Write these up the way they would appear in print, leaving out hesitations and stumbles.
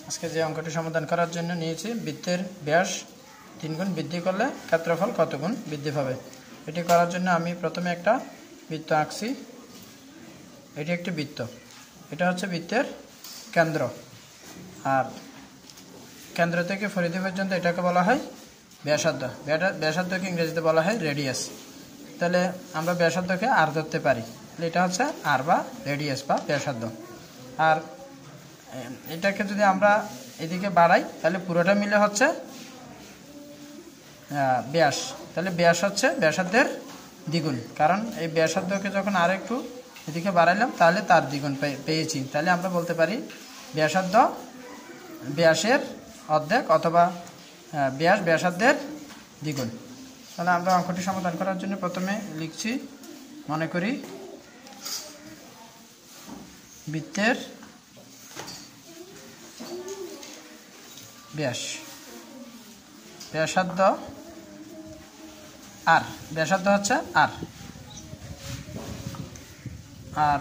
আজকে যে অঙ্কটি সমাধান করার জন্য নিয়েছি বৃত্তের ব্যাস 3 গুণ বৃদ্ধি করলে ক্ষেত্রফল কত গুণ বৃদ্ধি পাবে। এটি করার জন্য আমি প্রথমে একটা বৃত্ত আঁকছি। এটি একটি বৃত্ত, এটা হচ্ছে বৃত্তের কেন্দ্র, আর কেন্দ্র থেকে পরিধি পর্যন্ত এটাকে বলা হয় ব্যাসার্ধ। ব্যাসার্ধকে ইংরেজিতে বলা হয় রেডিয়াস। তাহলে আমরা ব্যাসার্ধকে আর ধরতে পারি, এটা হচ্ছে আর বা রেডিয়াস বা ব্যাসার্ধ। আর এটাকে যদি আমরা এদিকে বাড়াই তাহলে পুরোটা মিলে হচ্ছে ব্যাস। তাহলে ব্যাস হচ্ছে ব্যাসার্ধের দ্বিগুণ, কারণ এই ব্যাসার্ধকে যখন আর একটু এদিকে বাড়াইলাম তাহলে তার দ্বিগুণ পেয়েছি। তাহলে আমরা বলতে পারি ব্যাসার্ধ ব্যাসের অর্ধেক অথবা ব্যাস ব্যাসার্ধের দ্বিগুণ। তাহলে আমরা অঙ্কটি সমাধান করার জন্য প্রথমে লিখছি, মনে করি বৃত্তের ব্যাস ব্যাসার্ধ আর, ব্যাসার্ধ হচ্ছে আর, আর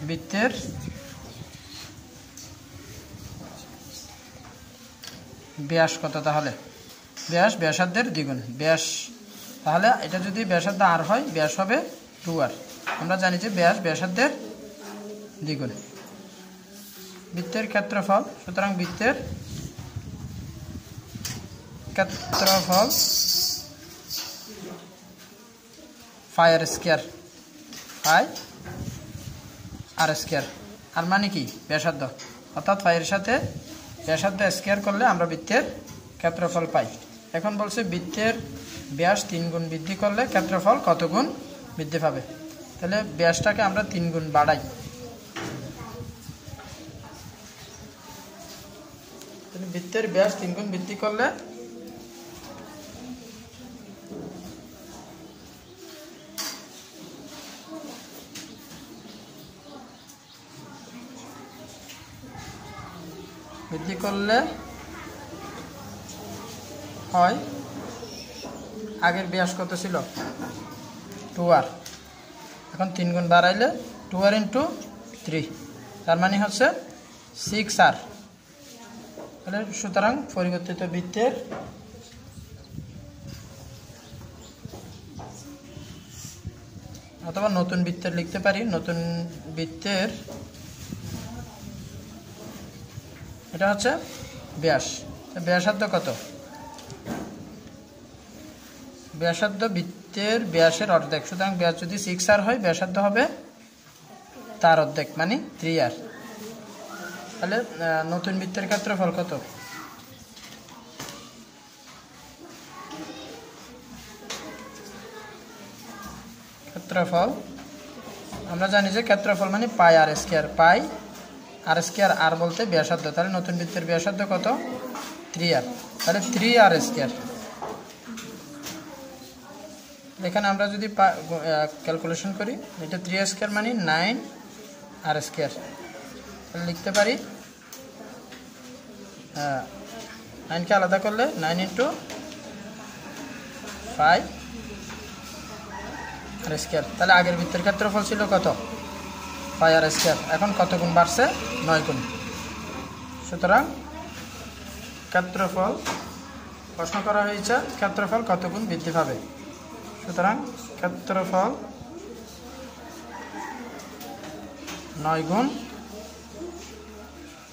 বৃত্তের ব্যাস কত? তাহলে ব্যাস ব্যাসার্ধের দ্বিগুণ। ব্যাস, তাহলে এটা যদি ব্যাসার্ধ আর হয় ব্যাস হবে 2r। আমরা জানি যে ব্যাস ব্যাসার্ধের দ্বিগুণ। বৃত্তের ক্ষেত্রফল, সুতরাং বৃত্তের ক্ষেত্রফল পাই আর স্কয়ার, পাই আর স্কয়ার। আর মানে কি ব্যাসার্ধ, অর্থাৎ পাইয়ের সাথে ব্যাসার্ধ স্কয়ার করলে আমরা বৃত্তের ক্ষেত্রফল পাই। এখন বলছে বৃত্তের ব্যাস 3 গুণ বৃদ্ধি করলে ক্ষেত্রফল কত গুণ বৃদ্ধি পাবে। তাহলে ব্যাসটাকে আমরা 3 গুণ বাড়াই। তাহলে বৃত্তের ব্যাস 3 গুণ বৃদ্ধি করলে হয়, আগের ব্যাস কত ছিল 2r, এখন 3 গুণ বাড়াইলে 2r ইন্টু 3, তার মানে হচ্ছে 6r। তাহলে সুতরাং পরিবর্তিত বৃত্তের অথবা নতুন বৃত্তের লিখতে পারি, নতুন বৃত্তের এটা হচ্ছে ব্যাস। ব্যাসার্ধ কত? ব্যাসার্ধ বৃত্তের ব্যাসের অর্ধেক, সুতরাং ব্যাস যদি 6r হয় ব্যাসার্ধ হবে তার অর্ধেক মানে 3r। তাহলে নতুন বৃত্তের ক্ষেত্রফল কত? ক্ষেত্রফল আমরা জানি যে ক্ষেত্রফল মানে পাই আর স্কয়ার, পাই আর স্কয়ার, আর বলতে ব্যাসার্ধ। তাহলে নতুন বৃত্তের ব্যাসার্ধ কত? 3r। তাহলে 3r স্কয়ার। এখানে আমরা যদি ক্যালকুলেশন করি, এটা 3r স্কয়ার মানে 9r স্কয়ার। তাহলে লিখতে পারি 9কে আলাদা করলে 9 ইন্টু 5r স্কয়ার। তাহলে আগের বৃত্তের ক্ষেত্রফল ছিল কত? 5r square. এখন কত গুণ বাড়ছে? 9 গুণ। সুতরাং ক্ষেত্রফল, প্রশ্ন করা হয়েছে ক্ষেত্রফল কত গুণ বৃদ্ধি পাবে। সুতরাং ক্ষেত্রফল 9 গুণ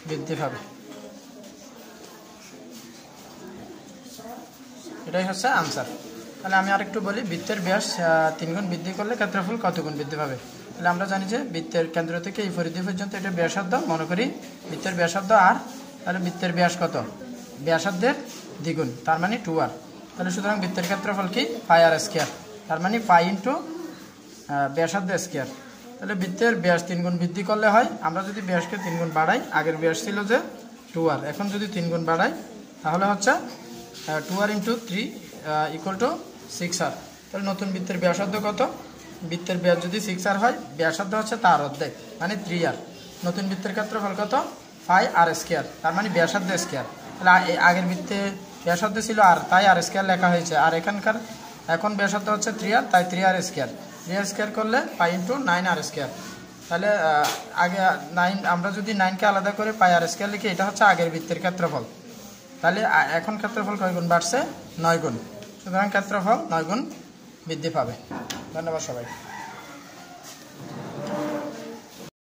বৃদ্ধি পাবে, এটাই হচ্ছে আনসার। তাহলে আমি আরেকটু বলি, বৃত্তের ব্যাস 3 গুণ বৃদ্ধি করলে ক্ষেত্রফল কত গুণ বৃদ্ধি পাবে। তাহলে আমরা জানি যে বৃত্তের কেন্দ্র থেকে এই পরিধি পর্যন্ত এটা ব্যাসার্ধ, মনে করি বৃত্তের ব্যাসার্ধ আর, তাহলে বৃত্তের ব্যাস কত? ব্যাসার্ধের দ্বিগুণ, তার মানে 2r। তাহলে সুতরাং বৃত্তের ক্ষেত্রফল কি? পাই আর স্কয়ার, তার মানে পাই ইন্টু ব্যাসার্ধ স্কয়ার। তাহলে বৃত্তের ব্যাস 3 গুণ বৃদ্ধি করলে হয়, আমরা যদি ব্যাসকে 3 গুণ বাড়াই, আগের ব্যাস ছিল যে 2r, এখন যদি 3 গুণ বাড়াই তাহলে হচ্ছে 2r into 3 equal to 6r। তাহলে নতুন বৃত্তের ব্যাসার্ধ কত? বৃত্তের ব্যাস যদি 6r হয় ব্যাসার্ধ হচ্ছে তার অর্ধেক মানে 3r। নতুন বৃত্তের ক্ষেত্রফল কত? পাই আর স্কয়ার, তার মানে ব্যাসার্ধ স্কয়ার। তাহলে আগের বৃত্তে ব্যাসার্ধ ছিল আর, তাই আর স্কয়ার লেখা হয়েছে, আর এখানকার এখন ব্যাসার্ধ হচ্ছে 3r, তাই 3r স্কয়ার। 3r স্কয়ার করলে পাই ইন্টু 9r স্কয়ার। তাহলে আগে 9 আমরা যদি 9কে আলাদা করে পাই আর স্কয়ার লিখি, এটা হচ্ছে আগের বৃত্তের ক্ষেত্রফল। তাহলে এখন ক্ষেত্রফল কয় গুণ বাড়ছে? 9 গুণ। সুতরাং ক্ষেত্রফল 9 গুণ বৃদ্ধি পাবে। ধন্যবাদ সবাই।